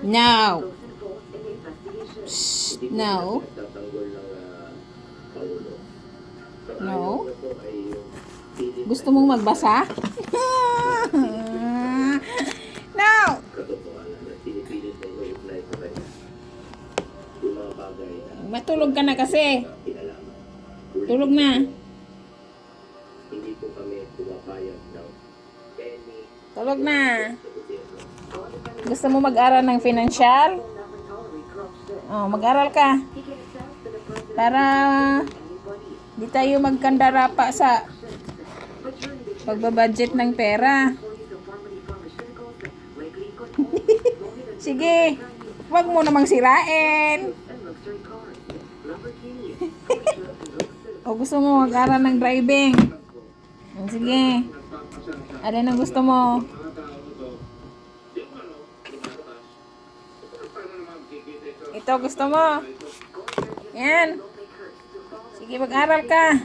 No. Shh, no. No. Gusto mong magbasa? No. Matulog ka na kasi. Tulog na. Tulog na. Gusto mo mag-aral ng financial? Oh, mag-aral ka. Para di tayo magkandara pa sa pagbabudget ng pera. Sige, wag mo namang sirain. O gusto mo mag-aral ng driving? Sige. Ano ang gusto mo? Ito gusto mo? Yan. Sige, mag-aral ka.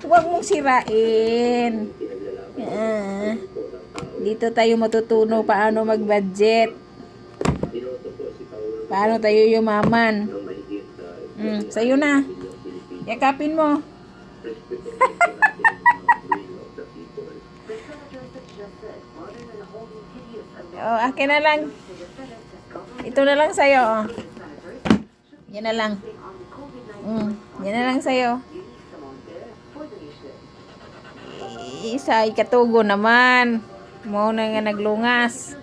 Huwag mong sirain. Dito tayo matutuno paano mag-budget. Paano tayo yumaman. Sa'yo na. Yakapin mo. Oh, akin na lang. Ito na lang sa'yo. Oh. Yan na lang. Yan na lang sa'yo. Isa, ikatugo naman. Mo na nga naglungas.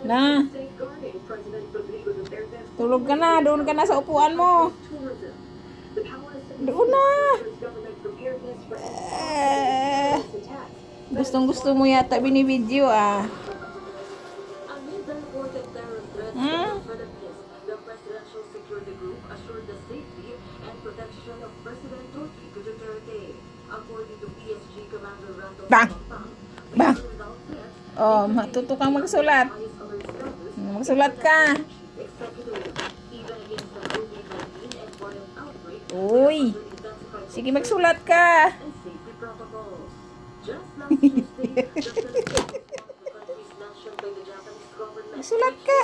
Na. Tulog ka na. Doon ka na sa upuan mo. Doon na. Gustong-gusto mo yata binibidyo ah. Bang! Bang! Oh, matuto kang magsulat. Magsulat ka. Uy! Sige, magsulat ka. Magsulat ka.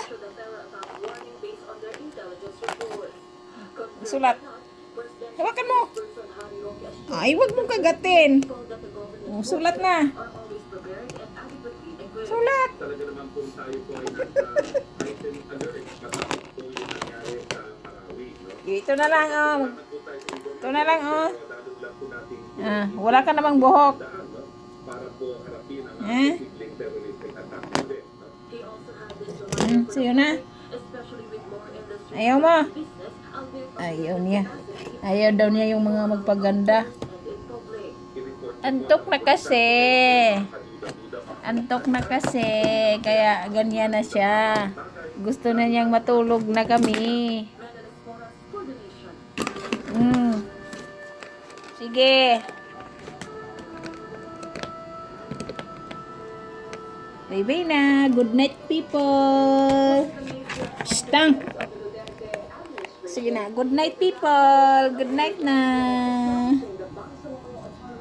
Magsulat. Hawakan mo. Ay, wag mong kagatin. Sulat na. Sulat. Ito na lang, oh. Ito na lang, oh. Wala ka namang buhok. Sa'yo na. Ayaw mo. Ayaw niya. Ayaw daw niya yung mga magpaganda. Antok na kasi. Antok na kasi. Kaya ganyan na siya. Gusto na niyang matulog na kami. Sige. Bye-bye na. Good night, people. Stang. Sige na. Good night, people. Good night na.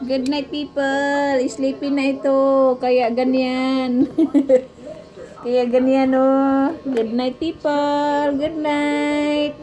Good night, people. Sleepy na ito. Kaya ganyan. Kaya ganyan, oh. Good night, people. Good night.